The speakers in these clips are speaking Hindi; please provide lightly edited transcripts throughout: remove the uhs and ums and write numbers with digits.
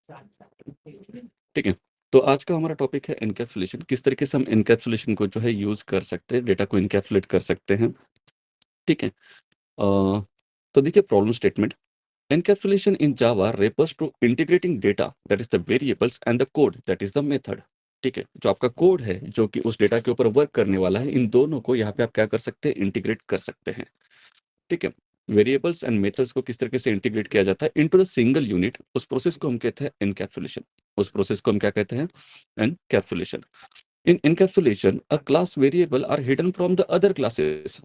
ठीक है। तो आज का हमारा टॉपिक है एनकैप्सुलेशन। किस तरीके से हम एनकैप्सुलेशन को जो है यूज़ कर सकते हैं, डेटा को एनकैप्सुलेट कर सकते हैं। ठीक है। तो देखिए problem statement, encapsulation in Java refers to integrating data that is the variables and the code that is the method. ठीक है, जो आपका कोड है जो कि उस डेटा के ऊपर वर्क करने वाला है, इन दोनों को यहाँ पे आप क्या कर सकते हैं, इंटीग्रेट कर सकते हैं। ठीक है। वेरिएबल्स एंड मेथड्स को किस तरीके से इंटीग्रेट किया जाता है इनटू द सिंगल यूनिट, उस प्रोसेस को हम कहते हैं एनकैप्सुलेशन। उस प्रोसेस को हम क्या कहते हैं, encapsulation. In encapsulation a class variable are hidden from the other classes.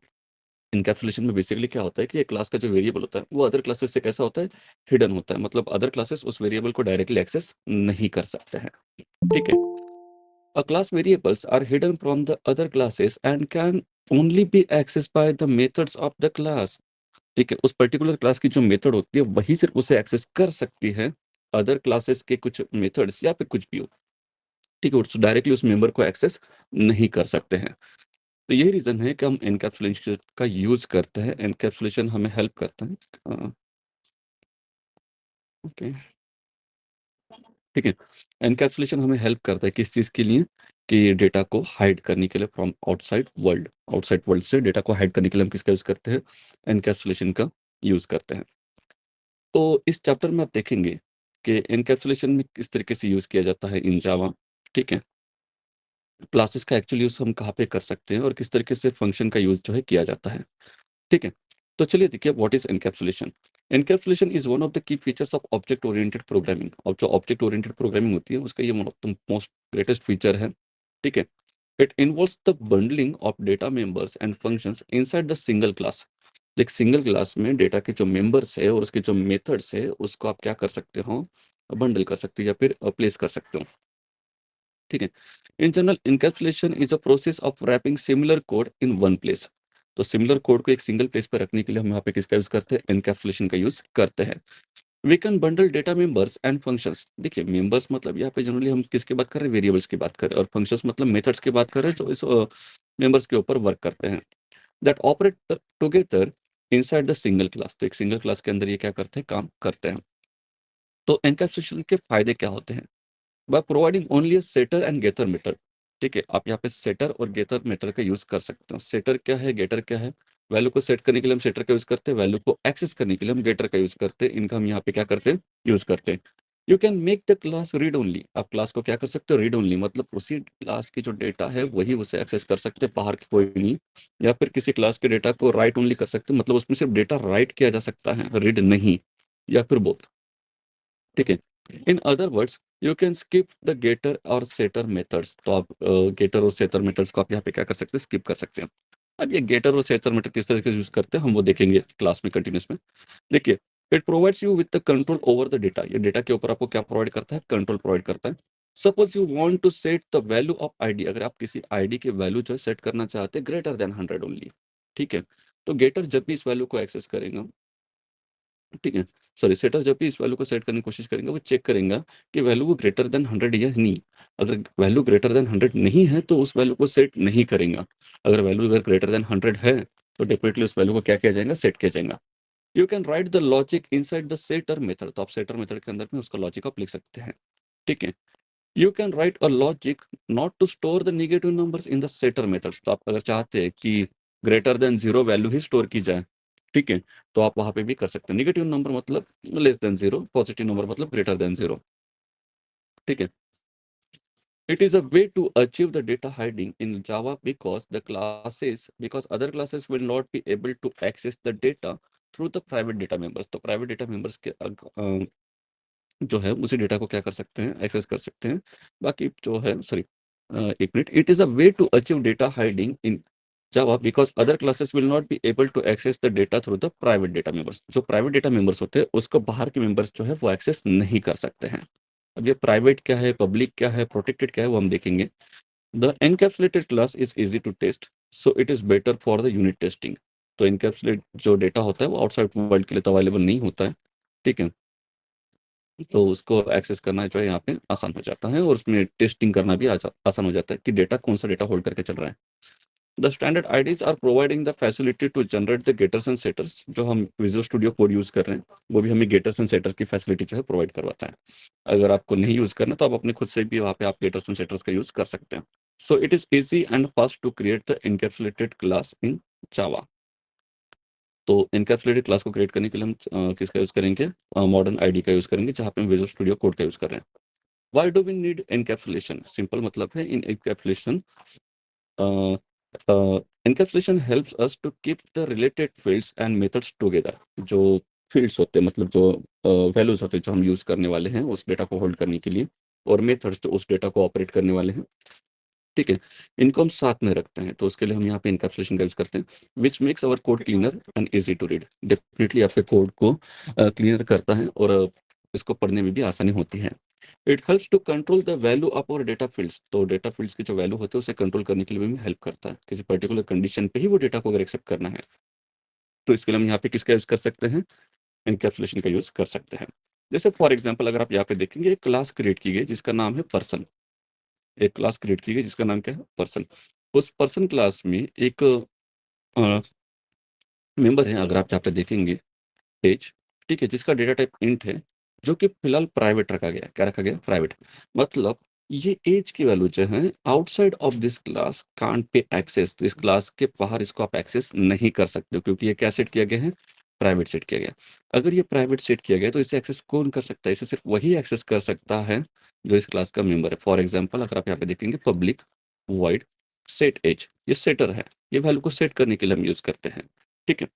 Encapsulation में बेसिकली क्या होता है कि एक क्लास का जो वेरिएबल होता है वो अदर क्लासेस से कैसा होता है, हिडन होता है। मतलब अदर क्लासेस उस वेरिएबल को डायरेक्टली एक्सेस नहीं कर सकते हैं। ठीक है। A class variables are hidden from the other classes and can only be access by the methods of the class. ठीक है, उस पर्टिकुलर क्लास की जो मेथड होती है वही सिर्फ उसे एक्सेस कर सकती है, अदर क्लासेस के कुछ मेथड्स या फिर कुछ भी हो। ठीक है, उस डायरेक्टली उस मेंबर को एक्सेस नहीं कर सकते हैं। तो यही रीजन है कि हम एनकैप्सुलेशन का यूज करते हैं। एनकैप्सुलेशन हमें हेल्प करता है। ओके। ठीक है। एनकैप्सुलेशन हमें हेल्प करता है किस चीज के लिए, कि डेटा को हाइड करने के लिए from outside world. Outside world से डेटा को हाइड करने के लिए हम किसका यूज करते हैं, एनकैप्सुलेशन का यूज करते हैं। तो इस चैप्टर में आप देखेंगे कि एनकैप्सुलेशन में किस तरीके से यूज किया जाता है इन जावा। ठीक है। क्लासेस का एक्चुअल यूज हम कहाँ पे कर सकते हैं और किस तरीके से फंक्शन का यूज जो है किया जाता है। ठीक है। तो चलिए देखिए what is encapsulation. Encapsulation is one of the key features of object oriented programming. और जो ऑब्जेक्ट ओरिएंटेड प्रोग्रामिंग होती है उसका ये one of the most greatest feature है। ठीक है। It involves the bundling of data members and functions inside the single class. एक सिंगल क्लास में डेटा के जो मेंबर्स है और उसके जो मेथड्स है उसको आप क्या कर सकते हो, बंडल कर सकते हो या फिर प्लेस कर सकते हो। ठीक है। In general encapsulation is a process of wrapping similar code in one place. तो सिमिलर कोड को एक सिंगल प्लेस पर रखने के लिए हम यहाँ पे किसका यूज करते हैं, एनकैप्सुलेशन का यूज करते हैं। We can bundle data members and functions. देखिए मेंबर्स मतलब यहाँ पे जनरली हम किसकी बात कर रहे हैं, वेरिएबल्स की बात कर रहे हैं, और फंक्शंस मतलब मेथड्स की बात कर रहे हैं जो इस मेंबर्स के ऊपर वर्क करते हैं, that operate together inside the single class. तो एक सिंगल क्लास के अंदर ये क्या करते हैं, काम करते हैं। तो एनकैप्सुलेशन के फायदे क्या होते हैं, by providing only a setter and getter method. ठीक है, आप यहाँ पे सेटर और गेटर मेथड का यूज कर सकते हो। सेटर क्या है, गेटर क्या है। वैल्यू को सेट करने के लिए हम सेटर का यूज करते हैं, वैल्यू को एक्सेस करने के लिए हम गेटर का यूज करते हैं। इनका हम यहाँ पे क्या करते हैं, यूज करते हैं। You can make the class read only. आप क्लास को क्या कर सकते हो, रीड ओनली, मतलब उसी क्लास की जो डेटा है वही उसे एक्सेस कर सकते हैं, बाहर की कोई नहीं। या फिर किसी क्लास के डेटा को राइट ओनली कर सकते हैं, मतलब उसमें सिर्फ डेटा राइट किया जा सकता है, रीड नहीं। या फिर बोथ। ठीक है। In other words you can skip the getter और सेटर मेथड्स। तो आप गेटर और सेटर मेथड्स को आप यहाँ पे क्या कर सकते हैं, स्किप कर सकते हैं। अब ये गेटर और सेटर मेथड किस तरह से यूज करते हैं हम वो देखेंगे क्लास में कंटिन्यूस में। देखिए, it provides you with the control over the data. ये डेटा के ऊपर आपको क्या प्रोवाइड करता है, कंट्रोल प्रोवाइड करता है। Suppose you want to set the value of ID. अगर आप किसी आईडी की वैल्यू जो है सेट करना चाहते हैं ग्रेटर देन 100 ओनली। ठीक है। तो गेटर जब भी इस वैल्यू को एक्सेस करेगा, ठीक है, सॉरी, सेटर जब भी इस वैल्यू को सेट करने की कोशिश करेंगे वो चेक करेगा कि वैल्यू वो ग्रेटर देन 100 है या नहीं। अगर वैल्यू ग्रेटर देन 100 नहीं है तो उस वैल्यू को सेट नहीं करेगा। अगर वैल्यू अगर ग्रेटर देन 100 है तो डेफिनेटली उस वैल्यू को क्या किया जाएगा, सेट किया जाएगा। You can write the logic inside the setter method. तो आप सेटर मेथड के अंदर में उसका लॉजिक आप लिख सकते हैं। ठीक है। You can write a logic not to store the negative numbers in the setter methods. तो आप अगर चाहते हैं कि ग्रेटर देन जीरो वैल्यू ही स्टोर की जाए, ठीक है, तो आप वहां पे भी कर सकते हैं। नेगेटिव नंबर मतलब less than zero, positive number मतलब ग्रेटर देन जीरो। ठीक है। It is a way to achieve the data hiding in Java because other classes will not be able to access the data through the private data members। तो प्राइवेट डेटा मेंबर्स के जो है उसी डेटा को क्या कर सकते हैं, एक्सेस कर सकते हैं। बाकी जो है, सॉरी, एक minute, it is a way to achieve data hiding in Java because other classes will not be able to access the data through the private data members. जो प्राइवेट डेटा मेंबर्स होते हैं उसको बाहर के मेंबर्स जो है वो एक्सेस नहीं कर सकते हैं। अब ये प्राइवेट क्या है, पब्लिक क्या है, प्रोटेक्टेड क्या है, वो हम देखेंगे। The encapsulated class is easy to test, so it is better for the unit testing. तो एनकैप्सुलेट जो डेटा होता है वो आउटसाइड वर्ल्ड के लिए तो अवेलेबल नहीं होता है। ठीक है। तो उसको एक्सेस करना जो है यहाँ पे आसान हो जाता है और उसमें टेस्टिंग करना भी आसान हो जाता है कि डेटा कौन सा डेटा होल्ड करके चल रहा है। The standard IDEs are providing the facility to generate the getters and setters. जो हम विजुअल स्टूडियो कोड यूज कर रहे हैं वो भी हमें गेटर्स एंड सेटर्स की फैसिलिटी जो है प्रोवाइड करवाता है। अगर आपको नहीं यूज करना तो आप अपने खुद से भी वहाँ पे आप गेटर्स एंड सेटर्स का यूज कर सकते हैं। So it is easy and fast to create the encapsulated class in Java. तो इनकैप्सुलेटेड क्लास को क्रिएट करने के लिए हम किसका यूज करेंगे, मॉडर्न आईडी का यूज करेंगे, जहाँ पे हम विजुअल स्टूडियो कोड का यूज कर रहे हैं। Why do we need encapsulation? Simple मतलब है in encapsulation, encapsulation helps us to keep the related fields and methods together. जो फील्ड्स होते हैं मतलब जो वैल्यूज होते हैं जो हम यूज करने वाले हैं उस डेटा को होल्ड करने के लिए, और मेथड्स जो उस डेटा को ऑपरेट करने वाले हैं, ठीक है, इनको हम साथ में रखते हैं। तो उसके लिए हम यहाँ पे इनकैप्सुलेशन का यूज करते हैं, which makes our code cleaner and easy to read. Definitely आपके कोड को क्लीनर करता है और इसको पढ़ने में भी आसानी होती है। It helps to control the value of our data fields. तो डेटा फील्ड्स की जो वैल्यू होती है उसे कंट्रोल करने के लिए भी हेल्प करता है। किसी पर्टिकुलर कंडीशन पे ही वो डेटा को अगर एक्सेप्ट करना है तो इसके लिए हम यहाँ पे किसका यूज कर सकते हैं, इनकैप्सुलेशन का यूज कर सकते हैं। जैसे फॉर एग्जाम्पल अगर आप यहाँ पे देखेंगे एक क्लास क्रिएट की गई जिसका नाम है पर्सन। एक क्लास क्रिएट की गई जिसका नाम क्या है, पर्सन। उस पर्सन क्लास में एक मेंबर है, अगर आप यहाँ पे देखेंगे एज, ठीक है, जिसका डेटा टाइप इंट है, जो कि फिलहाल प्राइवेट रखा गया। क्या रखा गया, प्राइवेट। मतलब ये एज की वैल्यू जो है outside of this class can't be access. तो इस क्लास के बाहर इसको आप एक्सेस नहीं कर सकते हो, क्योंकि ये क्या सेट किया गया है, प्राइवेट सेट किया गया। अगर ये प्राइवेट सेट किया गया तो इसे एक्सेस कौन कर सकता है, इसे सिर्फ वही एक्सेस कर सकता है जो इस क्लास का मेंबर है। फॉर एग्जाम्पल अगर आप यहाँ पे देखेंगे पब्लिक वॉइड सेट एज, ये सेटर है, ये वैल्यू को सेट करने के लिए हम यूज करते हैं, ठीक है,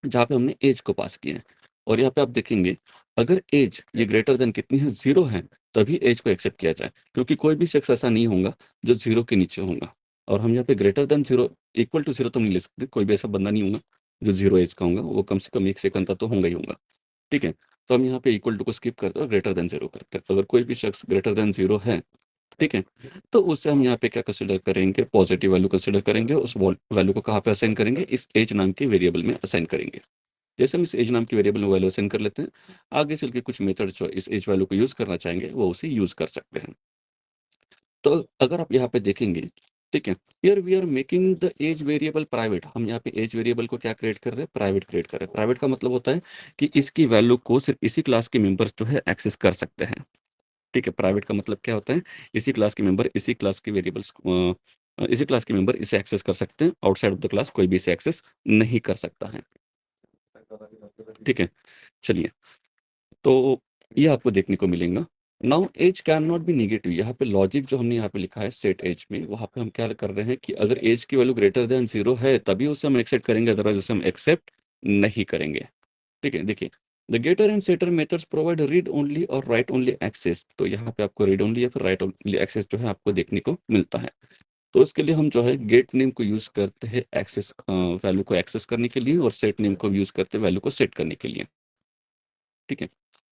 जहाँ पे हमने एज को पास किया है। और यहाँ पे आप देखेंगे अगर एज ये ग्रेटर देन कितनी है, 0 है, तभी एज को एक्सेप्ट किया जाए, क्योंकि कोई भी शख्स ऐसा नहीं होगा जो 0 के नीचे होगा। और हम यहाँ पे ग्रेटर देन 0 इक्वल टू 0 तो नहीं ले सकते, कोई भी ऐसा बंदा नहीं होगा जो 0 एज का होगा, वो कम से कम 1 सेकंड तक तो होगा ही होगा, ठीक है। तो हम यहाँ पे इक्वल टू को स्किप करते हैं और ग्रेटर देन 0 करते हैं। अगर कोई भी शख्स ग्रेटर देन 0 है, ठीक है, तो उससे हम यहाँ पे क्या कंसिडर करेंगे, पॉजिटिव वैल्यू कंसिडर करेंगे। उस वैल्यू को कहाँ पे असाइन करेंगे, इस एज नाम के वेरिएबल में असाइन करेंगे। जैसे हम इस एज नाम की वेरिएबल में वैल्यू असाइन कर लेते हैं, आगे चल के कुछ मेथड जो इस एज वैल्यू को यूज करना चाहेंगे वो उसे यूज कर सकते हैं। तो अगर आप यहाँ पे देखेंगे, ठीक है, here we are making the age variable private. हम यहाँ पे एज वेरिएबल को क्या क्रिएट कर रहे हैं, प्राइवेट क्रिएट कर रहे हैं। प्राइवेट का मतलब होता है कि इसकी वैल्यू को सिर्फ इसी क्लास के मेंबर्स जो है एक्सेस कर सकते हैं, ठीक है। प्राइवेट का मतलब क्या होता है, इसी क्लास के मेंबर इसी क्लास के वेरिएबल्स, इसी क्लास के मेंबर इसे एक्सेस कर सकते हैं, आउटसाइड ऑफ द क्लास कोई भी इसे एक्सेस नहीं कर सकता है, ठीक है। चलिए, तो ये आपको देखने को मिलेगा। Now age can not be negative. यहाँ पे लॉजिक जो हमने यहाँ पे लिखा है सेट एज में, वहाँ पे हम क्या कर रहे हैं कि अगर एज की वैल्यू ग्रेटर देन 0 है तभी उसे हम एक्सेप्ट करेंगे, अदरवाइज उसे हम एक्सेप्ट नहीं करेंगे, ठीक है। देखिए, the getter and setter methods provide read only or write only access. तो यहाँ पे आपको रीड ओनली या फिर राइट ओनली एक्सेस जो है आपको देखने को मिलता है। तो इसके लिए हम जो है गेट नेम को यूज करते हैं एक्सेस वैल्यू को एक्सेस करने के लिए, और सेट नेम को यूज करते हैं वैल्यू को सेट करने के लिए, ठीक है।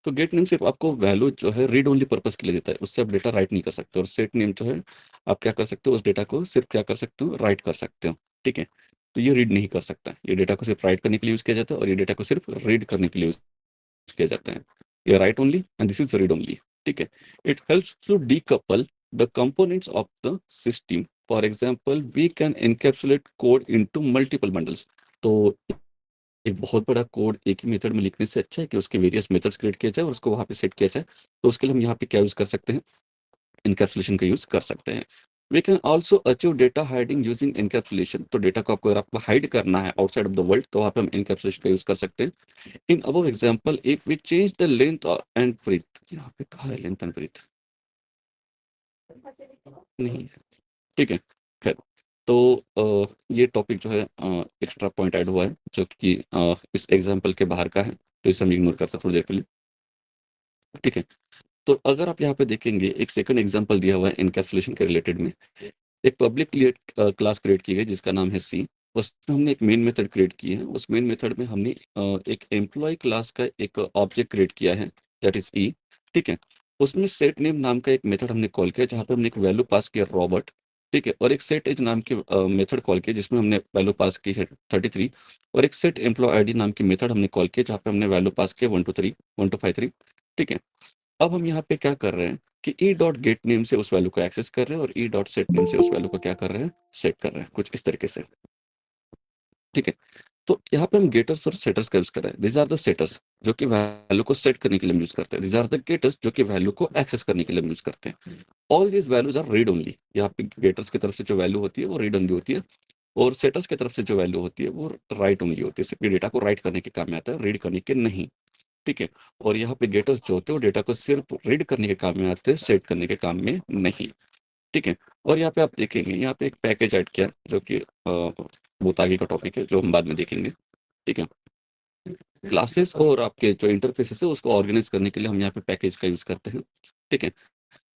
तो गेट नेम सिर्फ आपको वैल्यू जो है रीड ओनली पर्पस के लिए देता है, उससे आप डेटा राइट नहीं कर सकते। और सेट नेम जो है आप क्या कर सकते हो, उस डेटा को सिर्फ क्या कर सकते हो, राइट कर सकते हो, ठीक है। तो ये रीड नहीं कर सकता, ये डेटा को सिर्फ राइट करने के लिए यूज किया जाता है, और ये डेटा को सिर्फ रीड करने के लिए यूज किया जाता है। ये write only and this is read only, ठीक है। It helps to decouple the components of the system. For example we can encapsulate code into multiple bundles. तो एक बहुत बड़ा कोड एक ही मेथड में लिखने से अच्छा है कि उसके वेरियस मेथड्स क्रिएट किया जाए और उसको वहाँ पे सेट किया जाए। तो उसके लिए हम यहाँ पे क्या यूज कर सकते हैं, इनकैप्सुलेशन का यूज कर सकते हैं। We can also achieve data hiding using encapsulation. तो डेटा को आपको अगर आपको हाइड करना है आउटसाइड ऑफ द वर्ल्ड तो वहाँ पे हम इनकैप्सुलेशन का यूज कर सकते हैं। In above example if we change the length and breadth, यहाँ पे कहा है लेंथ एंड ब्रीथ, नहीं, ठीक है, खैर। तो ये टॉपिक जो है एक्स्ट्रा पॉइंट ऐड हुआ है जो कि इस एग्जाम्पल के बाहर का है, तो इसे हम इग्नोर करते हैं थोड़ी देर के लिए, ठीक है। तो अगर आप यहाँ पे देखेंगे एक सेकंड एग्जांपल दिया हुआ है इनकैप्सुलेशन के रिलेटेड में। एक पब्लिक क्लास क्रिएट की गई जिसका नाम है सी। उसमें हमने एक मेन मेथड क्रिएट की है। उस मेन मेथड में हमने एक एम्प्लॉय क्लास का एक ऑब्जेक्ट क्रिएट किया है, दैट इज ई, ठीक है। उसमें सेट नेम नाम का एक मेथड हमने कॉल किया जहाँ पे हमने एक वैल्यू पास किया रॉबर्ट, ठीक है। और एक सेट एज नाम की मेथड कॉल किया जिसमें हमने वैल्यू पास की है 33। और एक सेट एम्प्लॉय आईडी नाम की मेथड हमने कॉल किया जहाँ पे हमने वैल्यू पास किया 1 2 3 1 2 5 3, ठीक है। अब हम यहाँ पे क्या कर रहे हैं कि ई डॉट गेट नेम से उस वैल्यू को एक्सेस कर रहे हैं और ई डॉट सेट नेम से उस वैल्यू को क्या कर रहे हैं, सेट कर रहे हैं, कुछ इस तरीके से। ठीक है, तो यहाँ पे हम गेटर्स और सेटर्स का यूज कर रहे हैं। दीज आर द सेटर्स जो कि वैल्यू को सेट करने के लिए हम यूज करते हैं, दीज आर द गेटर्स जो कि वैल्यू को एक्सेस करने के लिए हम यूज करते हैं। All these values are read only. यहाँ पे गेटर्स की तरफ से जो वैल्यू होती है वो रीड ओनली होती है, और सेटर्स की तरफ से जो वैल्यू होती है वो राइट ओनली होती है, सिर्फ डेटा को राइट करने के काम में आता है, रीड करने के नहीं। ठीक है, और यहाँ पे गेटर्स जो होते हैं वो डेटा को सिर्फ रीड करने के काम में आते हैं, सेट करने के काम में नहीं। ठीक है, और यहाँ पे आप देखेंगे यहाँ पे एक पैकेज ऐड किया जो कि बहुत आगे का टॉपिक है, जो हम बाद में देखेंगे। ठीक है, क्लासेस और आपके जो इंटरफेसेस है उसको ऑर्गेनाइज करने के लिए हम यहाँ पे पैकेज का यूज करते हैं। ठीक है,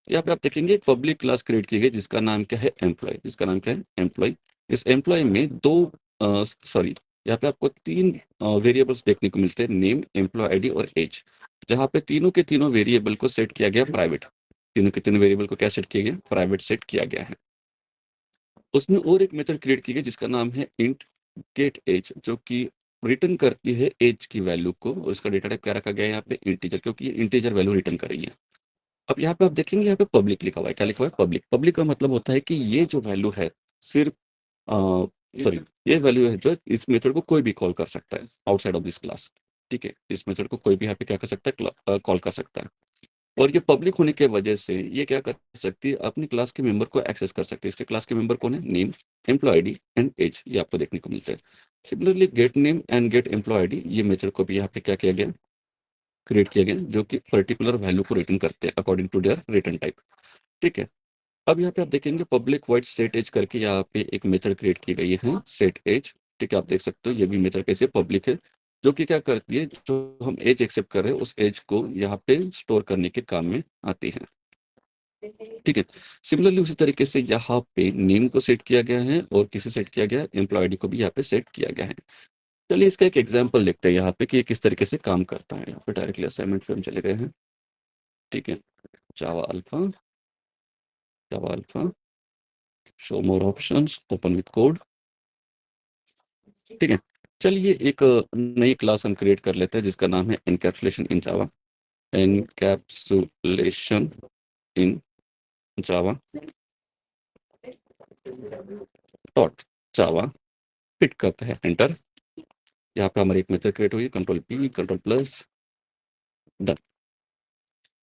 यहाँ पे आप देखेंगे एक पब्लिक क्लास क्रिएट की गई जिसका नाम क्या है, एम्प्लॉय। जिसका नाम क्या है, एम्प्लॉय। इस एम्प्लॉय में दो सॉरी यहाँ पे आपको तीन वेरिएबल्स देखने को मिलते हैं, नेम, एम्प्लॉय आईडी और एज, जहाँ पे तीनों के तीनों वेरिएबल को सेट किया गया प्राइवेट। तीनों के तीनों वेरिएबल को क्या सेट किया गया, प्राइवेट सेट किया गया है। उसमें और एक मेथड क्रिएट की गई जिसका नाम है इंट गेट एज, जो कि रिटर्न करती है एज की वैल्यू को, और इसका डेटा टाइप क्या रखा गया है यहाँ पे, इंटीजर, क्योंकि ये इंटीजर वैल्यू रिटर्न कर रही है। अब यहाँ पे आप देखेंगे यहाँ पे पब्लिक लिखा हुआ है, क्या लिखा हुआ है, पब्लिक। पब्लिक का मतलब होता है कि ये जो वैल्यू है सिर्फ सॉरी ये वैल्यू है जो इस मेथड को कोई भी कॉल कर सकता है आउटसाइड ऑफ दिस क्लास। ठीक है, इस मेथड को कोई भी यहाँ पे क्या कर सकता है, कॉल कर सकता है। और ये पब्लिक होने के वजह से ये क्या कर सकती है, अपनी क्लास के मेंबर को एक्सेस कर सकती है। इसके क्लास के मेंबर कौन है, name, employee ID and age, ये आपको देखने को मिलते हैं। Similarly get name and get employee ID, ये मेथड को भी यहाँ पे क्या किया गया, क्रिएट किया गया, जो कि पर्टिकुलर वैल्यू को रिटर्न करते हैं according to their return type. ठीक है, अब यहाँ पे आप देखेंगे पब्लिक वाइड सेट एज करके यहाँ पे एक मेथड क्रिएट की गई है, सेट एज। ठीक है, आप देख सकते हो ये भी मेथड कैसे पब्लिक है, जो कि क्या करती है, जो हम एज एक्सेप्ट कर रहे हैं उस एज को यहाँ पे स्टोर करने के काम में आती है। ठीक है, सिमिलरली उसी तरीके से यहाँ पे नेम को सेट किया गया है और किसे सेट किया गया है, एम्प्लॉय आईडी को भी यहाँ पे सेट किया गया है। चलिए इसका एक एग्जांपल देखते हैं यहाँ पे कि ये किस तरीके से काम करता है। यहाँ पे डायरेक्टली असाइनमेंट पे हम चले गए हैं। ठीक है, Java alpha, Java alpha, show more options, open with code. ठीक है, चलिए एक नई क्लास हम क्रिएट कर लेते हैं जिसका नाम है encapsulation in Java. Encapsulation in Java dot Java, hit करते हैं एंटर। यहाँ पे हमारी एक मेथड क्रिएट हुई, control P, control plus, done.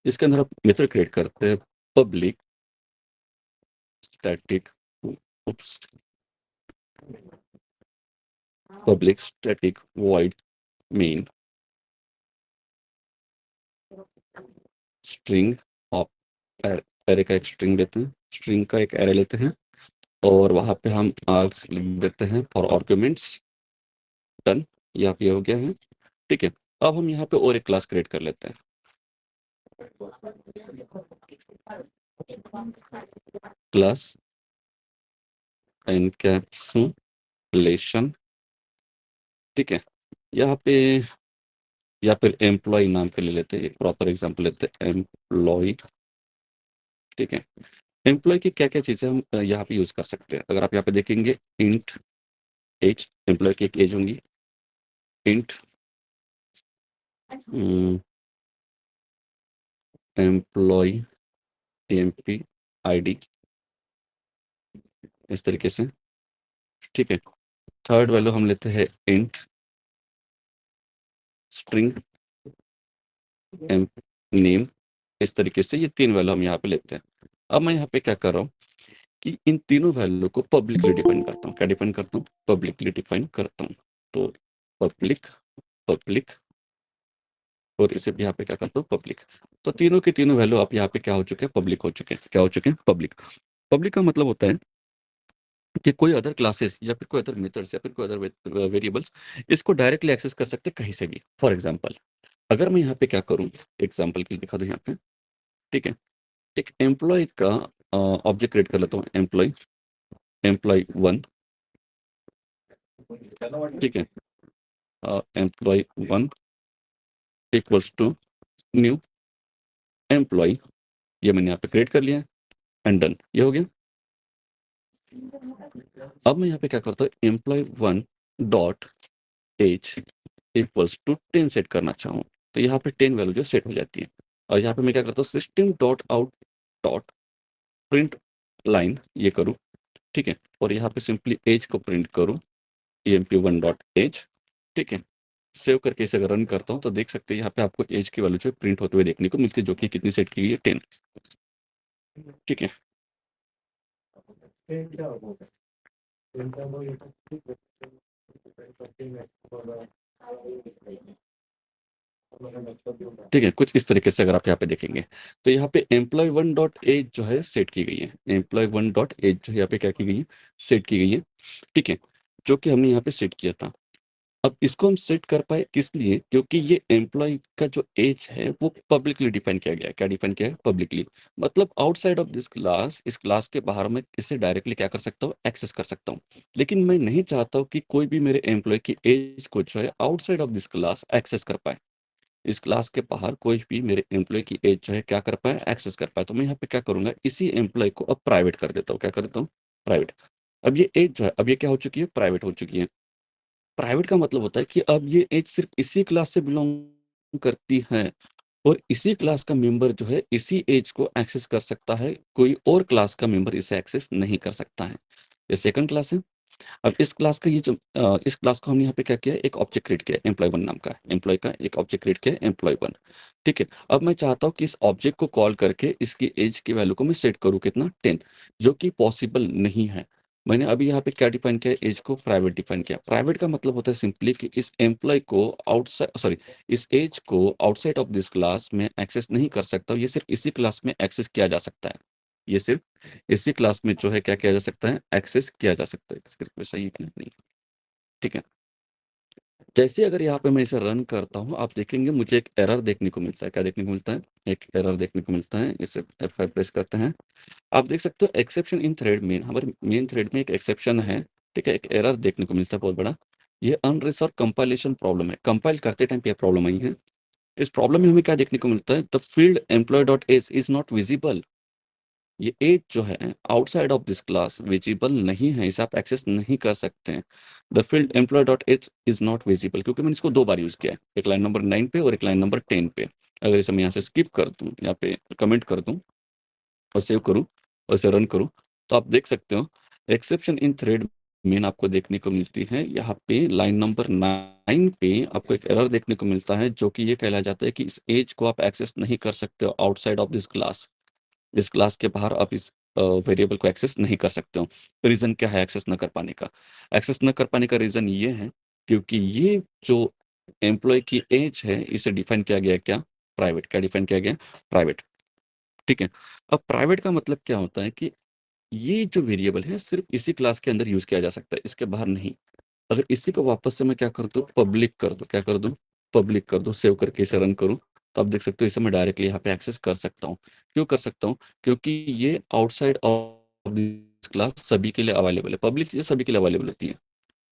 इसके अंदर आप मेथड क्रिएट करते हैं public static, public static void main string of, array का एक स्ट्रिंग लेते हैं, स्ट्रिंग का एक एरे लेते हैं, और वहां पे हम आर्ग्स लिख देते हैं फॉर आर्ग्यूमेंट्स। डन, यहाँ पे हो गया है। ठीक है, अब हम यहाँ पे और एक क्लास क्रिएट कर लेते हैं, क्लास एनकैप्सुलेशन। ठीक है, यहाँ पे या फिर एम्प्लॉय नाम पे ले लेते हैं, एक प्रॉपर एग्जांपल लेते हैं, एम्प्लॉय। ठीक है, एम्प्लॉय की क्या क्या चीजें हम यहाँ पे यूज कर सकते हैं, अगर आप यहाँ पे देखेंगे, इंट एज, एम्प्लॉय की एक एज होंगी, इंट एम्प्लॉय एमपी आईडी, इस तरीके से। ठीक है, थर्ड वैल्यू हम लेते हैं इंट स्ट्रिंग एम नेम, इस तरीके से। ये तीन वैल्यू हम यहाँ पे लेते हैं। अब मैं यहाँ पे क्या कर रहा हूँ कि इन तीनों वैल्यू को पब्लिकली डिफाइन करता हूँ। क्या डिफाइन करता हूँ, पब्लिकली डिफाइन करता हूँ। तो पब्लिक, पब्लिक, और इसे भी यहाँ पे क्या करता हूँ, पब्लिक। तो तीनों के तीनों वैल्यू आप यहाँ पे क्या हो चुके हैं, पब्लिक हो चुके हैं। क्या हो चुके हैं, पब्लिक। पब्लिक का मतलब होता है कि कोई अदर क्लासेस या फिर कोई अदर मेथड्स या फिर कोई अदर वेरिएबल्स इसको डायरेक्टली एक्सेस कर सकते हैं कहीं से भी। फॉर एग्जांपल, अगर मैं यहाँ पे क्या करूँ, एग्जांपल के लिए दिखा दूँ यहाँ पे। ठीक है, एक एम्प्लॉय का ऑब्जेक्ट क्रिएट कर लेता हूँ, एम्प्लॉय, एम्प्लॉय 1। ठीक है, employee 1 equals to new employee, ये मैंने यहाँ पे क्रिएट कर लिया है, एंड डन, ये हो गया। अब मैं यहाँ पे क्या करता हूँ, employee 1 dot age equals to 10 set करना चाहूँ, तो यहाँ पे 10 वैल्यू जो सेट हो जाती है। और यहाँ पे मैं क्या करता हूँ system dot out dot print line ये करूँ, ठीक है? और यहाँ पे सिंपली एज को प्रिंट करूँ, emp1 डॉट एज, ठीक है? सेव करके इसे अगर रन करता हूँ तो देख सकते हैं यहाँ पे आपको एज की वैल्यू जो है प्रिंट होते हुए देखने को मिलती है, जो कि कितनी सेट की गई है 10, ठीक है? ठीक है, कुछ इस तरीके से अगर आप यहाँ पे देखेंगे, तो यहाँ पे एम्प्लॉय1 डॉट एज जो है सेट की गई है। एम्प्लॉय1 डॉट एज जो यहाँ पे क्या की गई है, सेट की गई है, ठीक है? जो कि हमने यहाँ पे सेट किया था। अब इसको हम सेट कर पाए किस लिए? क्योंकि ये एम्प्लॉय का जो एज है वो पब्लिकली डिफाइन किया गया है। क्या डिफाइन किया है? पब्लिकली। मतलब आउटसाइड ऑफ दिस क्लास, इस क्लास के बाहर मैं इसे डायरेक्टली क्या कर सकता हूँ, एक्सेस कर सकता हूँ। लेकिन मैं नहीं चाहता हूँ कि कोई भी मेरे एम्प्लॉय की एज को जो है outside of this class access कर पाए। इस क्लास के बाहर कोई भी मेरे एम्प्लॉय की एज जो है क्या कर पाए, एक्सेस कर पाए। तो मैं यहाँ पे क्या करूंगा, इसी एम्प्लॉय को अब प्राइवेट कर देता हूँ। क्या कर देता हूँ? प्राइवेट। अब ये एज जो है, अब ये क्या हो चुकी है, प्राइवेट हो चुकी है। प्राइवेट का मतलब होता है कि अब ये एज सिर्फ इसी क्लास से बिलोंग करती है, और इसी क्लास का मेंबर जो है इसी एज को एक्सेस कर सकता है, कोई और क्लास का मेंबर इसे एक्सेस नहीं कर सकता है। ये सेकंड क्लास है। अब इस क्लास का ये जो इस क्लास को हमने यहाँ पे क्या किया है, एक ऑब्जेक्ट क्रिएट किया है एम्प्लॉय1 नाम का, एम्प्लॉय का एक ऑब्जेक्ट क्रिएट किया है एम्प्लॉय1, ठीक है? अब मैं चाहता हूँ कि इस ऑब्जेक्ट को कॉल करके इसकी एज की वैल्यू को मैं सेट करूँ कितना, 10, जो कि पॉसिबल नहीं है। मैंने अभी यहाँ पे क्या डिफाइन किया है, एज को प्राइवेट डिफाइन किया। प्राइवेट का मतलब होता है सिंपली कि इस एम्प्लॉय को आउटसाइड, सॉरी, इस एज को आउटसाइड ऑफ दिस क्लास में एक्सेस नहीं कर सकता, ये सिर्फ इसी क्लास में एक्सेस किया जा सकता है। ये सिर्फ इसी क्लास में जो है क्या किया जा सकता है, एक्सेस किया जा सकता है। स्क्रिप्ट में सही है कि नहीं? ठीक है। जैसे अगर यहाँ पे मैं इसे रन करता हूँ, आप देखेंगे मुझे एक एरर देखने को मिलता है। क्या देखने को मिलता है? एक एरर देखने को मिलता है। इसे F5 प्रेस करते हैं, आप देख सकते हो एक्सेप्शन इन थ्रेड मेन, हमारे मेन थ्रेड में एक एक्सेप्शन है, ठीक है? एक एरर देखने को मिलता है बहुत बड़ा। ये अनरिजॉल्व कंपाइलेशन प्रॉब्लम है, कंपाइल करते टाइम पे ये प्रॉब्लम आई है। इस प्रॉब्लम में हमें क्या देखने को मिलता है, the field employee dot age is not visible. ये एज जो है outside of this class visible नहीं है, इसे आप एक्सेस नहीं कर सकते हैं। The field employee dot age is not visible, क्योंकि मैंने इसको दो बार यूज किया है, एक लाइन नंबर 9 पे और एक लाइन नंबर 10 पे। अगर इसे मैं यहाँ से स्किप कर दूँ, यहाँ पे कमेंट कर दूँ और सेव करूँ और इसे रन करूँ, तो आप देख सकते हो एक्सेप्शन इन थ्रेड मेन आपको देखने को मिलती है। यहाँ पे लाइन नंबर 9 पे आपको एक एरर देखने को मिलता है, जो कि ये कहला जाता है कि इस एज को आप एक्सेस नहीं कर सकते हो आउटसाइड ऑफ दिस क्लास। इस क्लास के बाहर आप इस वेरिएबल को एक्सेस नहीं कर सकते हो। रीज़न क्या है एक्सेस न कर पाने का? एक्सेस न कर पाने का रीज़न ये है, क्योंकि ये जो एम्प्लॉय की एज है इसे डिफाइन किया गया है क्या? प्राइवेट। क्या डिफाइन किया गया है? प्राइवेट, ठीक है? अब प्राइवेट का मतलब क्या होता है कि ये जो वेरिएबल है सिर्फ इसी क्लास के अंदर यूज़ किया जा सकता है, इसके बाहर नहीं। अगर इसी को वापस से मैं क्या कर दूँ, पब्लिक कर दूँ, क्या कर दूँ? पब्लिक कर दूँ, सेव करके इसे रन करूँ, तो आप देख सकते हो इसे मैं डायरेक्टली यहाँ पे एक्सेस कर सकता हूँ। क्यों कर सकता हूँ? क्योंकि ये आउटसाइड ऑफ दिस क्लास सभी के लिए अवेलेबल है, पब्लिक चीज़ें सभी के लिए अवेलेबल होती हैं।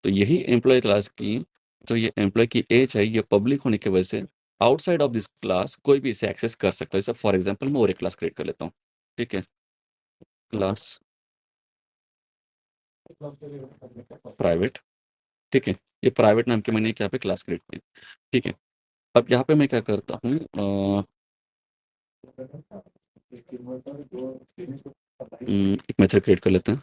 तो यही एम्प्लॉय क्लास की जो ये एम्प्लॉय की एज है, ये पब्लिक होने की वजह से आउटसाइड ऑफ दिस क्लास कोई भी इसे एक्सेस कर सकता है। जैसे फॉर एग्ज़ाम्पल मैं और एक क्लास क्रिएट कर लेता हूँ, ठीक है? क्लास प्राइवेट, ठीक है? ये प्राइवेट नाम की मैंने एक यहाँ पे क्लास क्रिएट की, ठीक है? अब यहाँ पे मैं क्या करता हूँ, एक मेथड क्रिएट कर लेते हैं।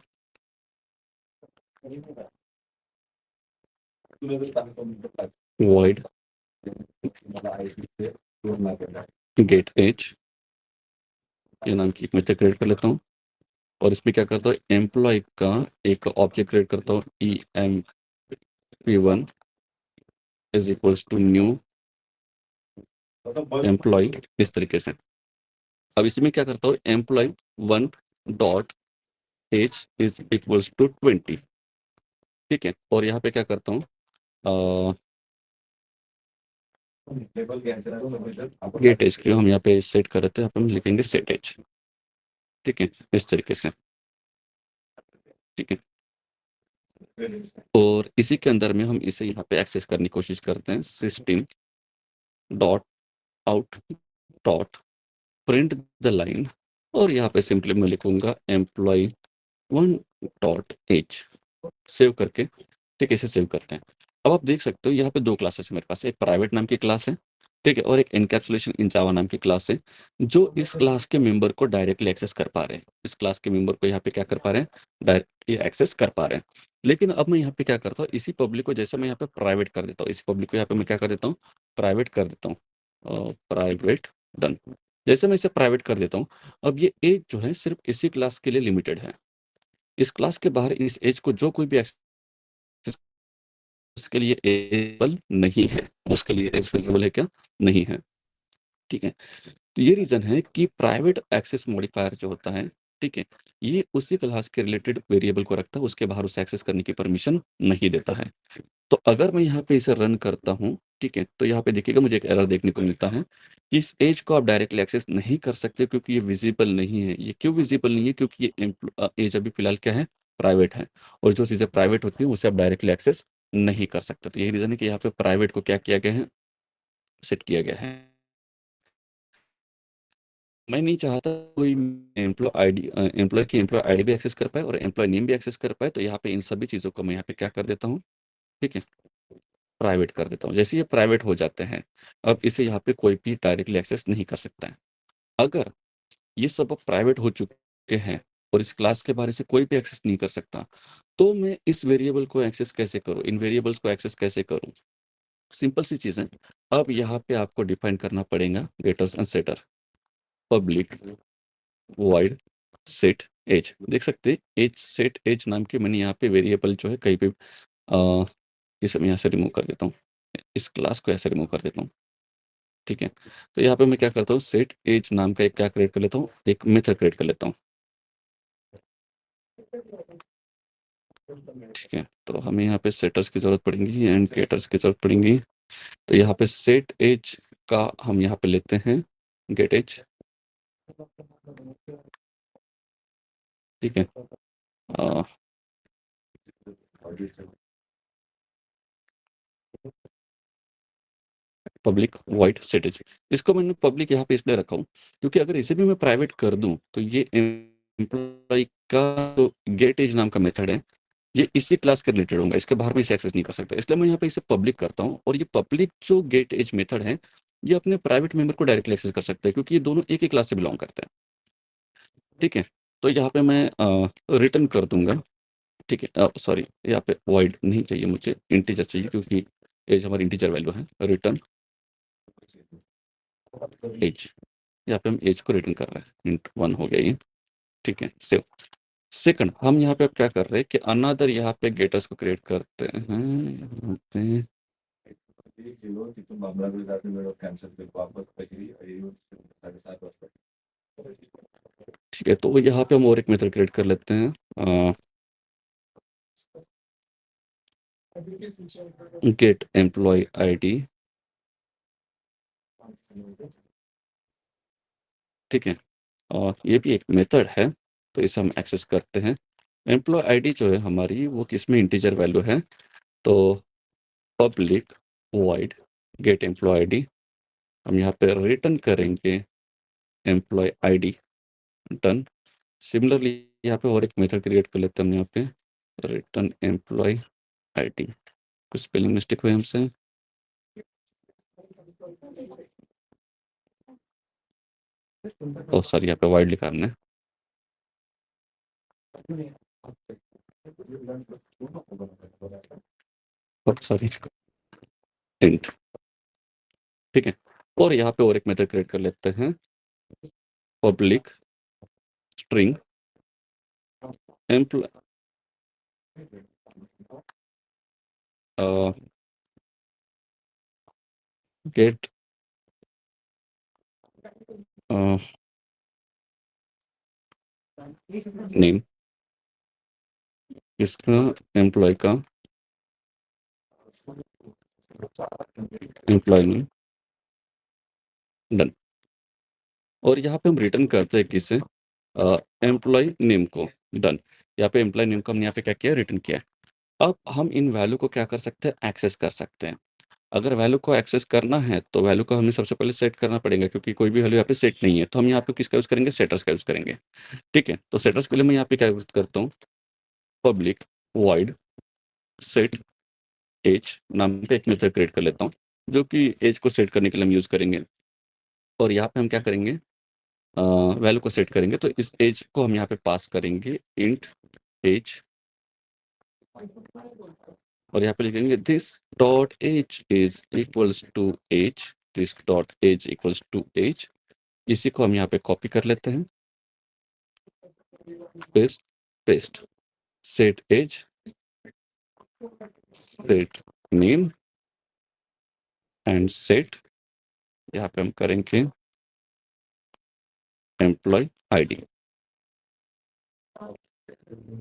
वॉइड गेट एज, ये नाम की एक मेथड क्रिएट कर लेता हूँ, और इसमें क्या करता हूँ, एम्प्लॉय का एक ऑब्जेक्ट क्रिएट करता हूँ, emp1 is equals to new employee, इस तरीके से। अब इसमें क्या करता हूँ, employee one dot age is equals to 20, ठीक है? और यहाँ पे क्या करता हूँ, गेट एज के हम यहाँ पे सेट कर रहे थे, यहाँ पे हम लिखेंगे सेट एज, ठीक है? इस तरीके से, ठीक है? और इसी के अंदर में हम इसे यहाँ पे एक्सेस करने की कोशिश करते हैं, system dot out dot print the line, और यहाँ पे सिंपली मैं लिखूंगा एम्प्लॉय1 डॉट एज, सेव करके, ठीक है? इसे सेव करते हैं। अब आप देख सकते हो यहाँ पे दो क्लासेस है मेरे पास, एक प्राइवेट नाम की क्लास है ठीक है? और एक एनकैप्सुलेशन इन जावा नाम की क्लास है, जो इस क्लास के मेंबर को डायरेक्टली एक्सेस कर पा रहे हैं। इस क्लास के मेंबर को यहाँ पे क्या कर पा रहे हैं? डायरेक्टली एक्सेस कर पा रहे हैं। लेकिन अब मैं यहाँ पे क्या करता हूँ, इसी पब्लिक को जैसे मैं यहाँ पे प्राइवेट कर देता हूँ, इसी पब्लिक को यहाँ पे मैं क्या कर देता हूँ? प्राइवेट कर देता हूँ। Private done. जैसे मैं इसे प्राइवेट कर देता हूँ, अब ये एज जो है सिर्फ़ इसी क्लास के लिए लिमिटेड है। इस क्लास के बाहर इस एज को जो कोई भी एक्सेस उसके लिए एबल नहीं है, उसके लिए एक्सेसिबल है क्या? नहीं है, ठीक है? तो ये रीज़न है कि प्राइवेट एक्सेस मॉडिफायर जो होता है, ठीक है? ये उसी क्लास के रिलेटेड वेरिएबल को रखता है, उसके बाहर उसे एक्सेस करने की परमिशन नहीं देता है। तो अगर मैं यहाँ पे इसे रन करता हूँ, ठीक है? तो यहाँ पे देखिएगा मुझे एक एरर देखने को मिलता है, कि इस एज को आप डायरेक्टली एक्सेस नहीं कर सकते क्योंकि ये विज़िबल नहीं है। ये क्यों विज़िबल नहीं है? क्योंकि ये एज अभी फ़िलहाल क्या है? प्राइवेट है और जो चीज़ें प्राइवेट होती हैं, उसे आप डायरेक्टली एक्सेस नहीं कर सकते। तो यही रीज़न है कि यहाँ पे प्राइवेट को क्या किया गया है? सेट किया गया है। मैं नहीं चाहता कोई एम्प्लॉयी की एम्प्लॉयी आईडी भी एक्सेस कर पाए और एम्प्लॉयी नेम भी एक्सेस कर पाए, तो यहाँ पे इन सभी चीज़ों को मैं यहाँ पे क्या कर देता हूँ, ठीक है? प्राइवेट कर देता हूँ। जैसे ये प्राइवेट हो जाते हैं, अब इसे यहाँ पे कोई भी डायरेक्टली एक्सेस नहीं कर सकता है। अगर ये सब अब प्राइवेट हो चुके हैं और इस क्लास के बारे से कोई भी एक्सेस नहीं कर सकता, तो मैं इस वेरिएबल को एक्सेस कैसे करूँ? इन वेरिएबल्स को एक्सेस कैसे करूँ? सिंपल सी चीज़ है। अब यहाँ पे आपको डिफाइन करना पड़ेगा getters and setter, public void set age. देख सकते हैं एज सेट एज नाम की मैंने यहाँ पे वेरिएबल जो है कहीं पे इसे मैं यहाँ से रिमूव कर देता हूँ। इस क्लास को ऐसे रिमूव कर देता हूँ, ठीक है? तो यहाँ पे मैं क्या करता हूँ, सेट एज नाम का एक क्या क्रिएट कर लेता हूँ, एक मेथड क्रिएट कर लेता हूँ, ठीक है? तो हमें यहाँ पे सेटर्स की ज़रूरत पड़ेगी एंड गेटर्स की ज़रूरत पड़ेगी। तो यहाँ पे सेट एज का हम यहाँ पे लेते हैं गेट एज, ठीक है? अ, पब्लिक वॉइड सेट एज। इसको मैंने पब्लिक यहाँ पे इसलिए रखा हूँ, क्योंकि अगर इसे भी मैं प्राइवेट कर दूँ, तो ये एम्प्लॉयी का जो गेट एज नाम का मेथड है, ये इसी क्लास के रिलेटेड होगा, इसके बाहर मैं इसे एक्सेस नहीं कर सकता। इसलिए मैं यहाँ पे इसे पब्लिक करता हूँ और ये पब्लिक जो गेट एज मेथड है, ये अपने प्राइवेट मेंबर को डायरेक्टली एक्सेस कर सकता है क्योंकि ये दोनों एक ही क्लास से बिलॉन्ग करते हैं, ठीक है? तो यहाँ पे मैं रिटर्न कर दूँगा, ठीक है? सॉरी, यहाँ पे वॉइड नहीं चाहिए मुझे, इंटीजर चाहिए क्योंकि एज हमारी इंटीजर वैल्यू है। रिटर्न एज, यहाँ पे हम एज को रिटर्न कर रहे हैं, इंट 1 हो गया ये, ठीक है? सेव। सेकंड हम यहाँ पे अब क्या कर रहे हैं कि अनदर यहाँ पे गेटर्स को क्रिएट करते हैं, यहाँ पे ठीक है, तो यहाँ पे हम और एक मेथड क्रिएट कर लेते हैं, गेट एम्प्लॉय आईडी, ठीक है? और ये भी एक मेथड है, तो इसे हम एक्सेस करते हैं। एम्प्लॉय आईडी जो है हमारी वो किसमें इंटीजर वैल्यू है, तो public void get employee ID, हम यहाँ पे रिटर्न करेंगे एम्प्लॉय आईडी, डन। सिमिलरली यहाँ पे और एक मेथड क्रिएट कर लेते हैं हम यहाँ पे, रिटर्न एम्प्लॉय आईडी। कुछ स्पेलिंग मिस्टेक हुई हमसे, ओह सॉरी, यहाँ पे वाइड लिखा हमने, सॉरी, इंट, ठीक है? और यहाँ पे और एक मेथड क्रिएट कर लेते हैं, public string employee get name, इसका एम्प्लॉय का एम्प्लॉय नेम, डन। और यहाँ पे हम रिटर्न करते हैं किसे, एम्प्लॉय नेम को, डन। यहाँ पे एम्प्लॉय नेम को हमने यहाँ पे क्या किया, रिटर्न किया है। अब हम इन वैल्यू को क्या कर सकते हैं, एक्सेस कर सकते हैं। अगर वैल्यू को एक्सेस करना है, तो वैल्यू को हमें सबसे पहले सेट करना पड़ेगा क्योंकि कोई भी वैल्यू यहाँ पे सेट नहीं है, तो हम यहाँ पे किसका यूज़ करेंगे, सेटर्स का यूज़ करेंगे, ठीक है? तो सेटर्स के लिए मैं यहाँ पे क्या यूज़ करता हूँ, पब्लिक वॉइड सेट एज नाम का एक मेथड क्रिएट कर लेता हूँ, जो कि एज को सेट करने के लिए हम यूज़ करेंगे। और यहाँ पे हम क्या करेंगे, वैल्यू को सेट करेंगे, तो इस एज को हम यहाँ पे पास करेंगे इंट एज, और यहाँ पे लिखेंगे this dot age is equals to age, this dot age equals to age. इसी को हम यहाँ पे कॉपी कर लेते हैं, paste paste, set age, set name and set, यहाँ पे हम करेंगे एम्प्लॉय आईडी।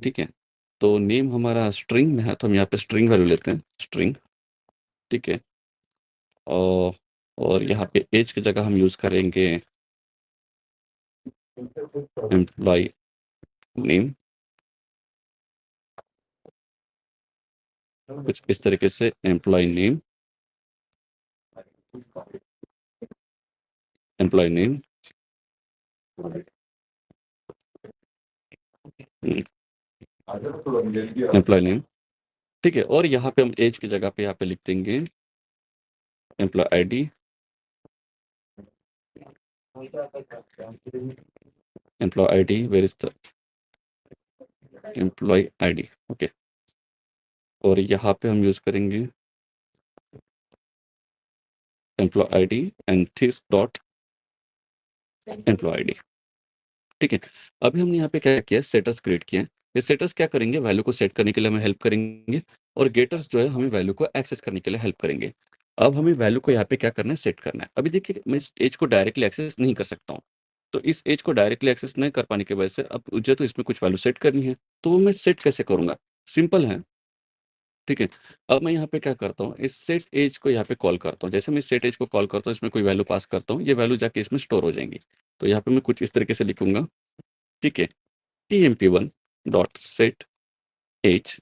ठीक है, तो नेम हमारा स्ट्रिंग में है, तो हम यहाँ पे स्ट्रिंग वैल्यू लेते हैं, स्ट्रिंग। ठीक है, और यहाँ पे एज की जगह हम यूज़ करेंगे एम्प्लॉय नेम, कुछ इस तरीके से employee name, employee name, employee name. ठीक है, और यहाँ पे हम एज की जगह पे यहाँ पे लिख देंगे employee ID, employee ID, where is the employee ID. Okay, और यहाँ पे हम यूज़ करेंगे employee ID and this dot employee ID. ठीक है, अभी हमने यहाँ पे क्या किया, सेटर्स क्रिएट किए हैं। ये सेटर्स क्या करेंगे, वैल्यू को सेट करने के लिए हमें हेल्प करेंगे, और गेटर्स जो है हमें वैल्यू को एक्सेस करने के लिए हेल्प करेंगे। अब हमें वैल्यू को यहाँ पे क्या करना है, सेट करना है। अभी देखिए, मैं इस एज को डायरेक्टली एक्सेस नहीं कर सकता हूँ, तो इस एज को डायरेक्टली एक्सेस नहीं कर पाने की वजह से अब मुझे तो इसमें कुछ वैल्यू सेट करनी है, तो वो मैं सेट कैसे करूँगा, सिंपल है। ठीक है, अब मैं यहाँ पे क्या करता हूँ, इस सेट एज को यहाँ पे कॉल करता हूँ। जैसे मैं इस सेट एज को कॉल करता हूँ, इसमें कोई वैल्यू पास करता हूँ, ये वैल्यू जाके इसमें स्टोर हो जाएंगी। तो यहाँ पे मैं कुछ इस तरीके से लिखूंगा। ठीक है, emp1 डॉट सेट एज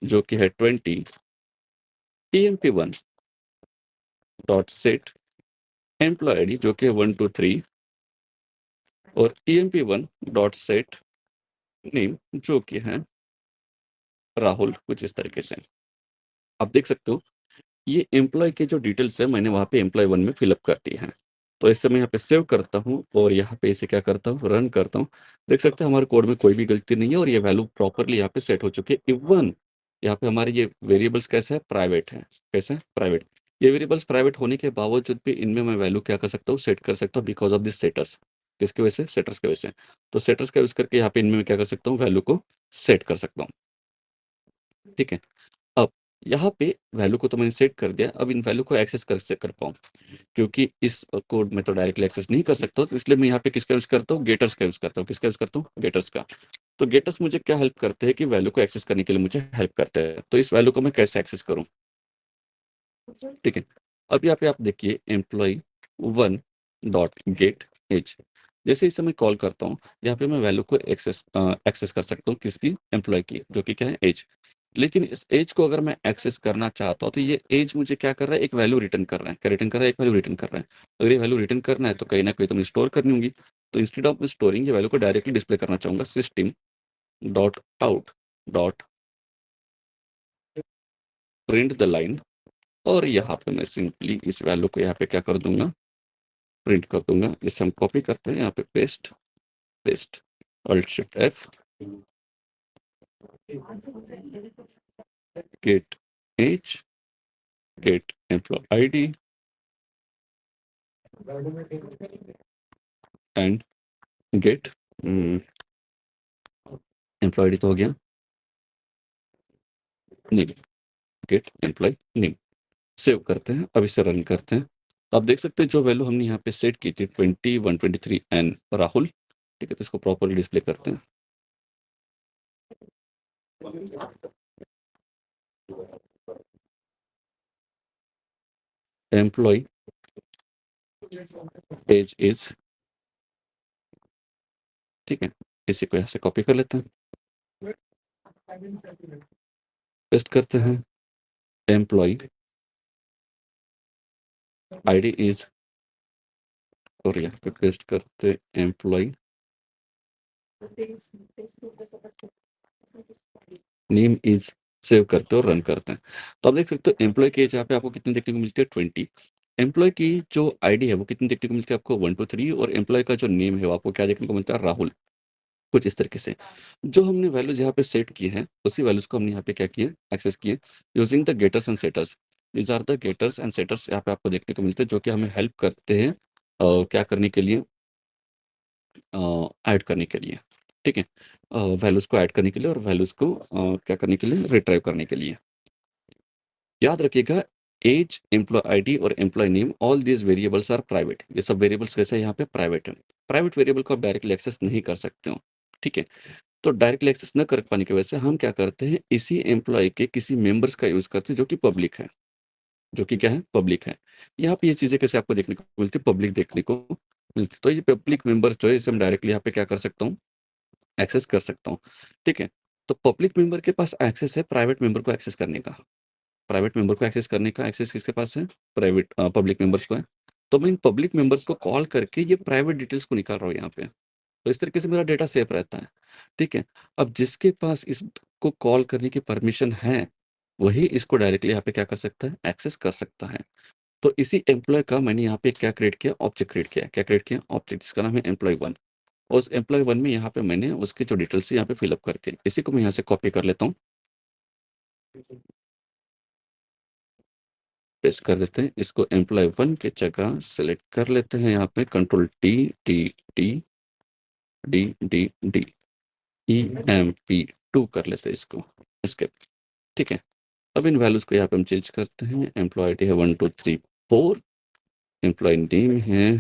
जो कि है 20, emp1 dot set employ ID जो कि है 123, और emp1 डॉट सेट नेम जो कि है राहुल, कुछ इस तरीके से। आप देख सकते हो, ये एम्प्लॉय के जो डिटेल्स है मैंने वहाँ पे एम्प्लॉय 1 में फिलअप कर दी हैं। तो इससे मैं यहाँ पे सेव करता हूँ, और यहाँ पे इसे क्या करता हूँ, रन करता हूँ। देख सकते हैं हमारे कोड में कोई भी गलती नहीं है, और ये वैल्यू प्रॉपरली यहाँ पे सेट हो चुकी है। इवन यहाँ पे हमारे ये वेरिएबल्स कैसे है, प्राइवेट है। कैसे प्राइवेट, ये वेरिएबल्स प्राइवेट होने के बावजूद भी इनमें मैं वैल्यू क्या कर सकता हूँ, सेट कर सकता हूँ, बिकॉज ऑफ दिस सेटर्स। किसकी वजह से, सेटर्स की वजह से। तो सेटर्स का यूज करके यहाँ पे इनमें मैं क्या कर सकता हूँ, वैल्यू को सेट कर सकता हूँ। ठीक है, अब यहाँ पे वैल्यू को तो मैंने सेट कर दिया, अब इन वैल्यू को एक्सेस कैसे कर पाऊँ, क्योंकि इस कोड में तो डायरेक्टली एक्सेस नहीं कर सकता, तो इसलिए मैं यहाँ पे किसका यूज करता हूँ, गेटर्स का यूज करता हूँ। किसका यूज करता हूँ, गेटर्स का। तो गेटर्स मुझे क्या हेल्प करते हैं कि वैल्यू को एक्सेस करने के लिए मुझे हेल्प करते हैं। तो इस वैल्यू को मैं कैसे एक्सेस करूँ। ठीक है, अब यहाँ पे आप देखिए एम्प्लॉय 1 डॉट गेट एज, जैसे इसे मैं कॉल करता हूँ, यहाँ पे मैं वैल्यू को एक्सेस कर सकता हूँ, किसकी, एम्प्लॉय की, जो कि क्या है, एज। लेकिन इस एज को अगर मैं एक्सेस करना चाहता हूँ, तो ये एज मुझे क्या कर रहा है, एक वैल्यू रिटर्न कर रहा है। क्या रिटर्न कर रहा है, एक वैल्यू रिटर्न कर रहा है। अगर ये वैल्यू रिटर्न करना है तो कहीं ना कहीं तो मुझे स्टोर करनी होगी। तो इंस्टेड ऑफ स्टोरिंग, ये वैल्यू को डायरेक्टली डिस्प्ले करना चाहूंगा, system dot out dot print the line, और यहाँ पे मैं सिंपली इस वैल्यू को यहाँ पे क्या कर दूंगा, प्रिंट कर दूंगा। इसे हम कॉपी करते हैं, यहाँ पे paste paste, alt shift F, get age, get employee ID and get employee ID तो हो गया, name, get employee name. Save करते हैं, अब इसे रन करते हैं। तो आप देख सकते हैं जो वैल्यू हमने यहाँ पे सेट की थी 20, 123 एंड राहुल। ठीक है, तो इसको प्रॉपरली डिस्प्ले करते हैं। एम्प्लॉय एज इज, ठीक है, इसी को यहाँ से कॉपी कर लेते हैं, पेस्ट करते हैं, एम्प्लॉय आईडी इज, और यहाँ पे पेस्ट करते एम्प्लॉय नेम इज, सेव करते हो और रन करते हैं। तो आप देख सकते हो एम्प्लॉयी की एज यहाँ पे आपको कितनी देखने को मिलती है 20। एम्प्लॉयी की जो आईडी है वो कितनी देखने को मिलती है आपको 1 2 3, और एम्प्लॉयी का जो नेम है वो आपको क्या देखने को मिलता है राहुल। कुछ इस तरीके से जो हमने वैल्यूज यहाँ पे सेट की है उसी वैल्यूज को हमने यहाँ पे क्या किए एक्सेस किए using the getters and setters. These are the getters and setters यहाँ पे आपको देखने को मिलते हैं जो कि हमें हेल्प करते हैं क्या करने के लिए, ऐड करने के लिए। ठीक है, वैल्यूज को ऐड करने के लिए और वैल्यूज को क्या करने के लिए रिट्राइव करने के लिए। याद रखिएगा एज, एम्प्लॉय आईडी और employee name, all these variables are private. ये सब वेरिएबल्स कैसे यहाँ पे प्राइवेट है। प्राइवेट वेरिएबल को आप डायरेक्टली एक्सेस नहीं कर सकते हो। ठीक है, तो डायरेक्टली एक्सेस न कर पाने की वजह से हम क्या करते हैं इसी एम्प्लॉय के किसी मेंबर्स का यूज करते हैं जो कि पब्लिक है, जो कि क्या है पब्लिक है। यहाँ पे ये चीजें कैसे आपको देखने को मिलती है, पब्लिक देखने को मिलती है। तो ये पब्लिक मेंबर जो है इसे हम डायरेक्टली यहाँ पे क्या कर सकता हूँ एक्सेस कर सकता हूँ। ठीक है, तो पब्लिक मेंबर के पास एक्सेस है प्राइवेट मेंबर को एक्सेस करने का। प्राइवेट मेंबर को एक्सेस करने का एक्सेस किसके पास है, प्राइवेट पब्लिक मेंबर्स को है। तो मैं इन पब्लिक मेंबर्स को कॉल करके ये प्राइवेट डिटेल्स को निकाल रहा हूँ यहाँ पे। तो इस तरीके से मेरा डेटा सेफ रहता है। ठीक है, अब जिसके पास इसको कॉल करने की परमिशन है वही इसको डायरेक्टली यहाँ पे क्या कर सकता है एक्सेस कर सकता है। तो इसी एम्प्लॉय का मैंने यहाँ पे क्या क्रिएट किया, ऑब्जेक्ट क्रिएट किया। क्या क्रिएट किया, ऑब्जेक्ट, जिसका नाम है एम्प्लॉय वन। और उस एम्प्लॉय वन में यहाँ पे मैंने उसके जो डिटेल्स यहाँ पे फिलअप करते हैं, इसी को मैं यहाँ से कॉपी कर लेता हूँ, पेस्ट कर देते हैं। इसको एम्प्लॉय वन की जगह सेलेक्ट कर लेते हैं, यहाँ पे control T T T D D D EMP2 कर लेते हैं इसको, इसके। ठीक है, अब इन वैल्यूज को यहाँ पे हम चेंज करते हैं। एम्प्लॉय आईडी है 1 2 3 4, एम्प्लॉय नेम है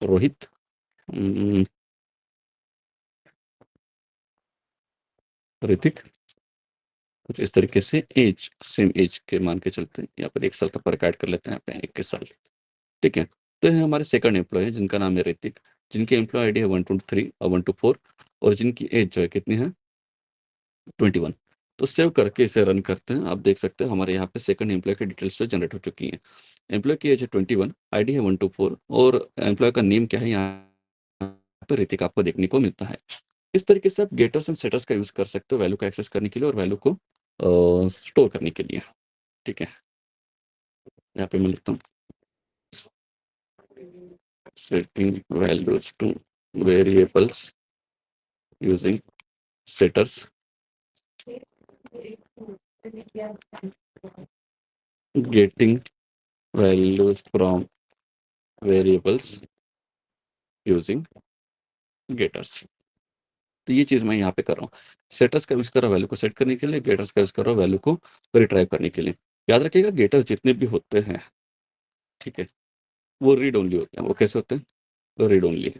रोहित, ऋतिक, कुछ इस तरीके से। एज सेम एज के मान के चलते हैं, यहाँ पर 1 साल का फर्क ऐड कर लेते हैं यहाँ पे 21 साल। ठीक है, तो ये हमारे सेकंड एम्प्लॉय है जिनका नाम है ऋतिक, जिनकी एम्प्लॉय आईडी है 1 2 3 और 1 2 4, और जिनकी एज जो है कितनी है 21। तो सेव करके इसे रन करते हैं। आप देख सकते हैं हमारे यहाँ पे सेकंड एम्प्लॉय की डिटेल्स जो जनरेट हो चुकी हैं। एम्प्लॉय की एज है 21, आईडी है 1 2 4, और एम्प्लॉय का नेम क्या है यहाँ पे ऋतिक आपको देखने को मिलता है। इस तरीके से आप गेटर्स एंड सेटर्स का यूज कर सकते हो वैल्यू को एक्सेस करने के लिए और वैल्यू को स्टोर करने के लिए। ठीक है, यहाँ पे मैं लिखता हूँ setting values to variables using setters, getting values from variables using getters. तो ये चीज़ मैं यहाँ पे कर रहा हूँ। सेटर्स का यूज़ कर रहा हूँ वैल्यू को सेट करने के लिए, गेटर्स का यूज़ कर रहा हूँ वैल्यू को रिट्राइव करने के लिए। याद रखिएगा गेटर्स जितने भी होते हैं, ठीक है, वो रीड ओनली होते हैं। वो कैसे होते हैं, तो रीड ओनली।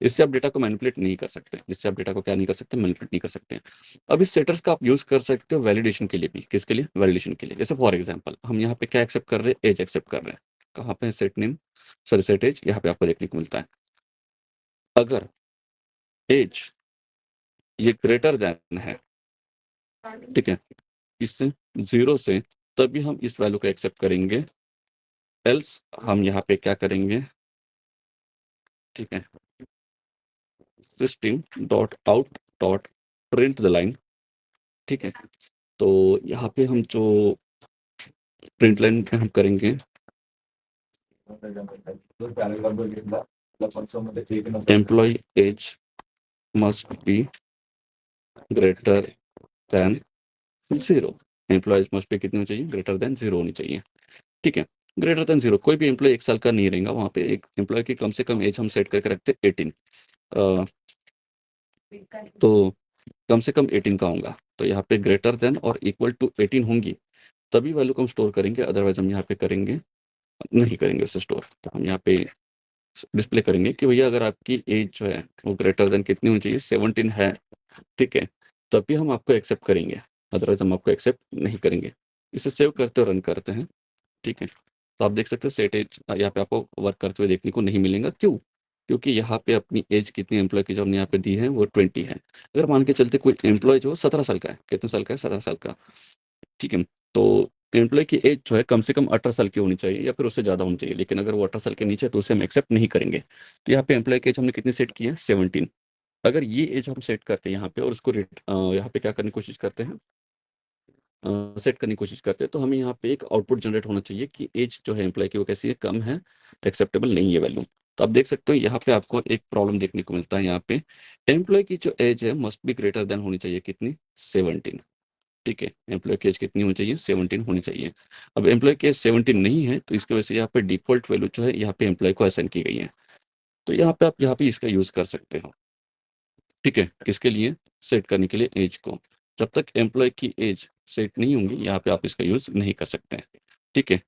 इससे आप डेटा को मैनिपुलेट नहीं कर सकते, इससे आप डेटा को क्या नहीं कर सकते, मैनिपुलेट नहीं कर सकते। अब इस सेटर्स का आप यूज़ कर सकते हो वैलिडेशन के लिए भी। किसके लिए, वैलिडेशन के लिए। जैसे फॉर एग्जाम्पल हम यहाँ पे क्या एक्सेप्ट कर रहे हैं, एज एक्सेप्ट कर रहे हैं। कहाँ पे set name, sorry set age, यहाँ पे आपको देखने को मिलता है। अगर एज ये ग्रेटर देन है, ठीक है, इससे 0 से, तभी हम इस वैल्यू को एक्सेप्ट करेंगे। एल्स हम यहाँ पे क्या करेंगे, ठीक है, system dot out dot print the line. ठीक है, तो यहाँ पे हम जो प्रिंट लाइन पे हम करेंगे employee age must be greater than 0। Employee must be कितनी होनी चाहिए, ग्रेटर देन 0 होनी चाहिए। ठीक है, ग्रेटर देन 0, कोई भी एम्प्लॉय 1 साल का नहीं रहेगा वहाँ पे। एक एम्प्लॉय की कम से कम एज हम सेट करके रखते हैं 18, तो कम से कम 18 का होगा। तो यहाँ पे ग्रेटर देन और इक्वल टू 18 होंगी तभी वैल्यू को हम स्टोर करेंगे, अदरवाइज हम यहाँ पे करेंगे नहीं करेंगे उसे स्टोर। तो हम यहाँ पे डिस्प्ले करेंगे कि भैया अगर आपकी एज जो है वो ग्रेटर देन कितनी होनी चाहिए, 17 है, ठीक है, तभी हम आपको एक्सेप्ट करेंगे, अदरवाइज हम आपको एक्सेप्ट नहीं करेंगे। इसे सेव करते और रन करते हैं। ठीक है, तो आप देख सकते हैं सेट एज यहाँ पे आपको वर्क करते हुए देखने को नहीं मिलेगा। क्यों, क्योंकि यहाँ पे अपनी एज कितनी एम्प्लॉय की जो हमने यहाँ पे दी है वो 20 है। अगर मान के चलते कोई एम्प्लॉय जो 17 साल का है, कितने साल का है, 17 साल का, ठीक है, तो एम्प्लॉय की एज जो है कम से कम 18 साल की होनी चाहिए या फिर उससे ज़्यादा होनी चाहिए। लेकिन अगर वो 18 साल के नीचे है तो उसे हम एक्सेप्ट नहीं करेंगे। तो यहाँ पे एम्प्लॉय की एज हमने कितनी सेट की है, 17। अगर ये एज हम सेट करते हैं यहाँ पे और उसको यहाँ पे क्या करने की कोशिश करते हैं, सेट करने की कोशिश करते हैं, तो हमें यहाँ पे एक आउटपुट जनरेट होना चाहिए कि एज जो है एम्प्लॉय की वो कैसी है, कम है, एक्सेप्टेबल नहीं है वैल्यू। तो आप देख सकते हो यहाँ पे आपको एक प्रॉब्लम देखने को मिलता है। यहाँ पे एम्प्लॉय की जो एज है मस्ट बी ग्रेटर देन होनी चाहिए कितनी, 17। ठीक है, एम्प्लॉय की एज कितनी होनी चाहिए, 17 होनी चाहिए। अब एम्प्लॉय की एज 17 नहीं है, तो इसकी वजह से यहाँ पे डिफॉल्ट वैल्यू जो है यहाँ पे एम्प्लॉय को असाइन की गई है। तो यहाँ पे आप यहाँ पे इसका यूज कर सकते हो। ठीक है, किसके लिए, सेट करने के लिए एज को। जब तक एम्प्लॉय की एज सेट नहीं होंगी यहाँ पे आप इसका यूज नहीं कर सकते हैं। ठीक है,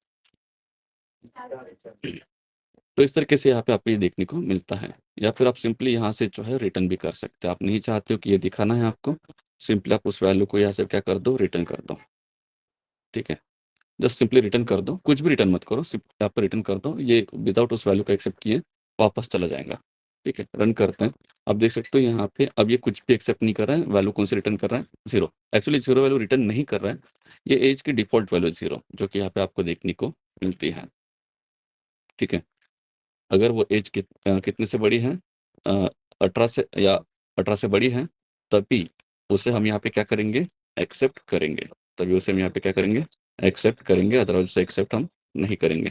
तो इस तरीके से यहाँ पे आपको ये देखने को मिलता है। या फिर आप सिंपली यहाँ से जो है रिटर्न भी कर सकते हैं। आप नहीं चाहते हो कि ये दिखाना है आपको, सिंपली आप उस वैल्यू को यहाँ से क्या कर दो, रिटर्न कर दो। ठीक है, जस्ट सिंपली रिटर्न कर दो, कुछ भी रिटर्न मत करो, सिर्फ यहाँ पर रिटर्न कर दो, ये विदाउट उस वैल्यू को एक्सेप्ट किए वापस चला जाएगा। ठीक है, रन करते हैं। आप देख सकते हो यहाँ पे अब ये कुछ भी एक्सेप्ट नहीं कर रहा है, वैल्यू कौन सी रिटर्न कर रहा है, zero. Actually zero value return नहीं कर रहा है, ये एज की डिफॉल्ट वैल्यू जीरो जो कि यहाँ पे आपको देखने को मिलती है। ठीक है, अगर वो एज कितने से बड़ी है, 18 से या 18 से बड़ी है, तभी उसे हम यहाँ पे क्या करेंगे, एक्सेप्ट करेंगे। तभी उसे हम यहाँ पे क्या करेंगे, एक्सेप्ट करेंगे, अदरवाइज उसे एक्सेप्ट हम नहीं करेंगे।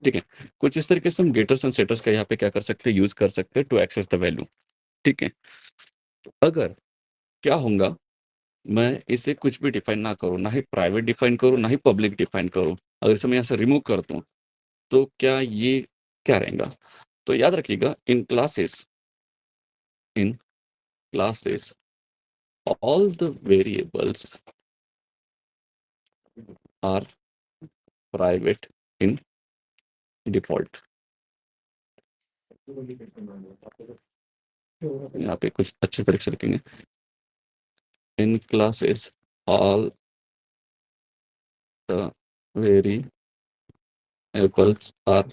ठीक है, कुछ इस तरीके से हम गेटर्स एंड सेटर्स का यहाँ पे क्या कर सकते हैं, यूज कर सकते हैं टू एक्सेस द वैल्यू। ठीक है, अगर क्या होगा, मैं इसे कुछ भी डिफाइन ना करूँ, ना ही प्राइवेट डिफाइन करूँ, ना ही पब्लिक डिफाइन करूँ, अगर इसे मैं यहाँ से रिमूव कर दूँ, तो क्या ये क्या रहेगा। तो याद रखिएगा, इन classes all the variables are private in default। यहाँ पे कुछ अच्छे तरीके से लिखेंगे, in classes all the variables are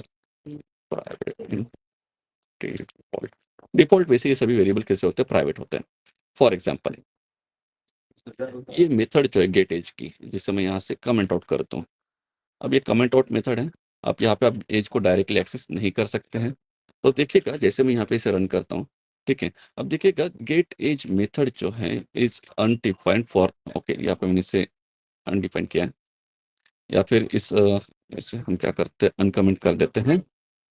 private in default। Default वैसे ये सभी वेरिएबल कैसे होते हैं, प्राइवेट होते हैं। फॉर एग्जाम्पल, ये मेथड जो है गेट एज की, जिसे मैं यहाँ से कमेंट आउट करता हूँ, अब ये कमेंट आउट मेथड है। आप यहाँ पे आप एज को डायरेक्टली एक्सेस नहीं कर सकते हैं। तो देखिएगा, जैसे मैं यहाँ पे इसे रन करता हूँ, ठीक है, अब देखिएगा गेट एज मेथड जो है इज अनडिफाइंड फॉर, ओके, यहाँ पे मैंने इसे अनडिफाइंड किया है। या फिर इसे हम क्या करते हैं, अनकमेंट कर देते हैं,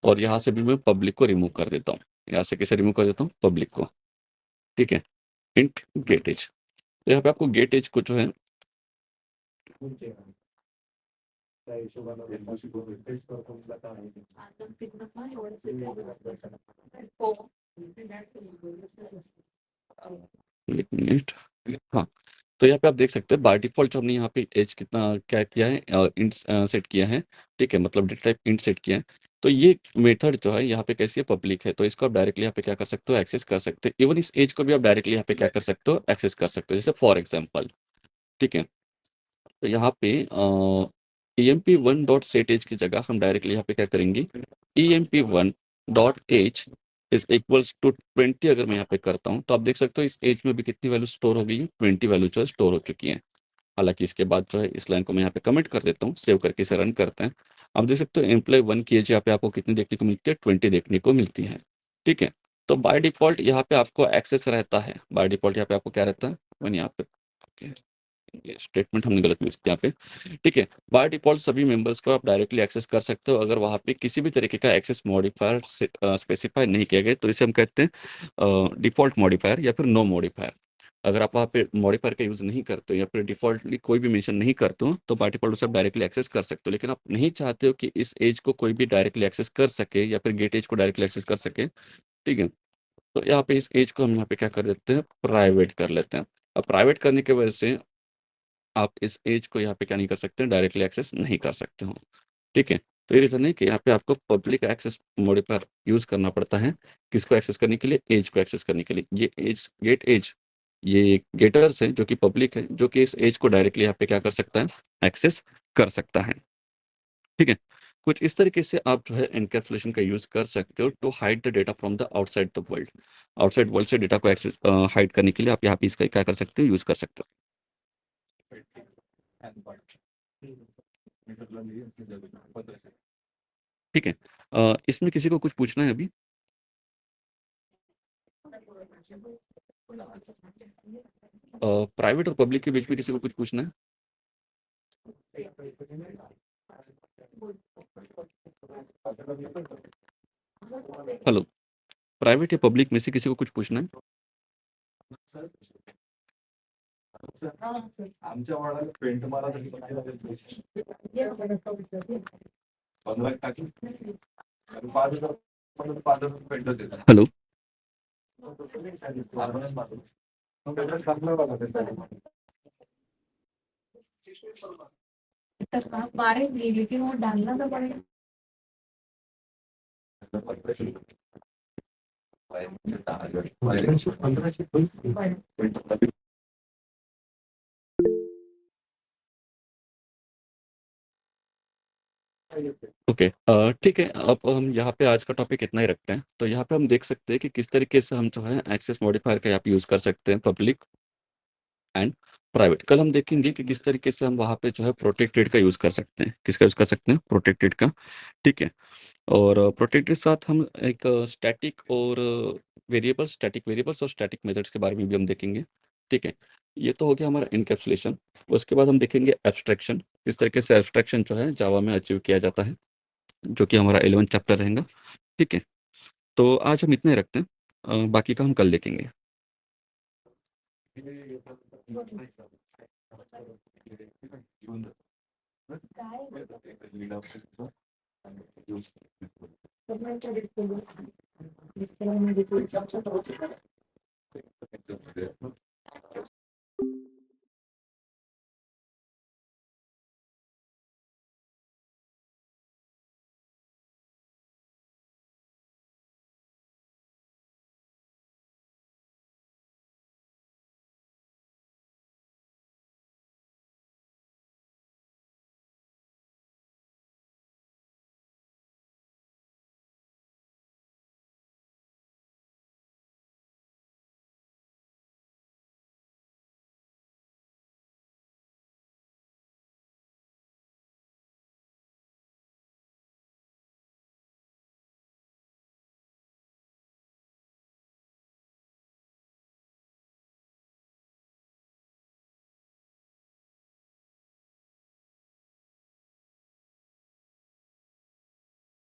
और यहाँ से भी मैं पब्लिक को रिमूव कर देता हूँ। यहाँ से कैसे रिमूव कर देता हूँ, पब्लिक को। ठीक है, इंट गेट एज। तो यहाँ पे आपको गेट एज को जो है, एक मिनट, हाँ, तो यहाँ पे आप देख सकते हैं बाय डिफॉल्ट जो हमने यहाँ पे एज कितना क्या किया है, इंट सेट किया है। ठीक है, मतलब डेटा टाइप इंट सेट किया है। तो ये मेथड जो है यहाँ पे कैसी है, पब्लिक है, तो इसको आप डायरेक्टली यहाँ पे क्या कर सकते हो, एक्सेस कर सकते हो। इवन इस एज को भी आप डायरेक्टली यहाँ पे क्या कर सकते हो, एक्सेस कर सकते हो, जैसे फॉर एग्जाम्पल। ठीक है, तो यहाँ पे emp1 डॉट सेट एज की जगह हम डायरेक्टली यहाँ पे क्या करेंगे, emp1 dot age is equals to 20। अगर मैं यहाँ पे करता हूँ तो आप देख सकते हो इस एज में भी कितनी वैल्यू स्टोर हो गई है, 20 वैल्यू जो है स्टोर हो चुकी है। हालांकि इसके बाद जो है इस लाइन को मैं यहाँ पे कमेंट कर देता हूँ, सेव करके इसे रन करते हैं। आप देख सकते हो एम्प्लॉय 1 की एज यहाँ पे आपको कितनी देखने को मिलती है, 20 देखने को मिलती है। ठीक है, तो बाय डिफॉल्ट यहाँ पे आपको एक्सेस रहता है, बाय डिफॉल्ट यहाँ पे आपको क्या रहता है, वन यहाँ पे, okay, ये स्टेटमेंट हमने गलत यूज किया यहाँ पे। ठीक है, बाय डिफॉल्ट सभी मेंबर्स को आप डायरेक्टली एक्सेस कर सकते हो, अगर वहाँ पे किसी भी तरीके का एक्सेस मॉडिफायर स्पेसिफाई नहीं किया गया, तो इसे हम कहते हैं डिफॉल्ट मॉडिफायर या फिर नो मॉडिफायर। अगर आप वहाँ पे मॉडिफायर का यूज नहीं करते हो या फिर डिफॉल्टली कोई भी मेंशन नहीं करते हो, तो बाय डिफॉल्ट उसे आप डायरेक्टली एक्सेस कर सकते हो। लेकिन आप नहीं चाहते हो कि इस एज को कोई भी डायरेक्टली एक्सेस कर सके या फिर गेट एज को डायरेक्टली एक्सेस कर सके। ठीक है, तो यहाँ पे इस एज को हम यहाँ पे क्या कर देते हैं, प्राइवेट कर लेते हैं। अब प्राइवेट करने की वजह से आप इस एज को यहाँ पे क्या नहीं कर सकते, डायरेक्टली एक्सेस नहीं कर सकते हो। ठीक है, तो ये रीजन है कि यहाँ पे आपको पब्लिक एक्सेस मॉडिफायर यूज करना पड़ता है, किसको एक्सेस करने के लिए, एज को एक्सेस करने के लिए। ये एज, गेट एज, ये गेटर्स है जो कि पब्लिक है, जो कि इस एज को डायरेक्टली यहाँ पे क्या कर सकता है, एक्सेस कर सकता है। ठीक है, कुछ इस तरीके से आप जो है एनकैप्सुलेशन का यूज कर सकते हो to hide the data from the outside the world. Outside world से डेटा को एक्सेस हाइड करने के लिए आप यहाँ पे इसका क्या कर सकते हो, यूज कर सकते हो। ठीक है, इसमें किसी को कुछ पूछना है अभी। प्राइवेट और पब्लिक के बीच में किसी को कुछ पूछना है? हेलो, प्राइवेट या पब्लिक में से किसी को कुछ पूछना है? आमच्या वाड्याला पेंट मारा तरी पण नाही लागेल पैसे. 15 टाकी आणि 5,000 पण 5,000 पेंटच येतात. हेलो, Permanent मारून. मग त्याच्यात टाकलं बघा ते. तर आप मारेंगे लेकिन वो डालना तो पड़ेगा. वायरिंगची 1500 पेंट. ओके, ठीक है। अब हम यहाँ पे आज का टॉपिक इतना ही रखते हैं। तो यहाँ पे हम देख सकते हैं कि किस तरीके से हम जो है एक्सेस मॉडिफायर का यहाँ पे यूज़ कर सकते हैं, पब्लिक एंड प्राइवेट। कल हम देखेंगे कि किस तरीके से हम वहाँ पे जो है प्रोटेक्टेड का यूज़ कर सकते हैं। किसका यूज़ कर सकते हैं? प्रोटेक्टेड का। ठीक है। और प्रोटेक्टेड के साथ हम एक स्टैटिक और वेरिएबल्स, स्टैटिक वेरिएबल्स और स्टैटिक मेथड्स के बारे में भी हम देखेंगे। ठीक है। ये तो हो गया हमारा इनकैप्सुलेशन। उसके बाद हम देखेंगे एब्स्ट्रैक्शन, किस तरीके से एब्स्ट्रैक्शन जो है जावा में अचीव किया जाता है, जो कि हमारा 11th चैप्टर रहेगा। ठीक है। तो आज हम इतना ही रखते हैं, बाकी का हम कल देखेंगे। काय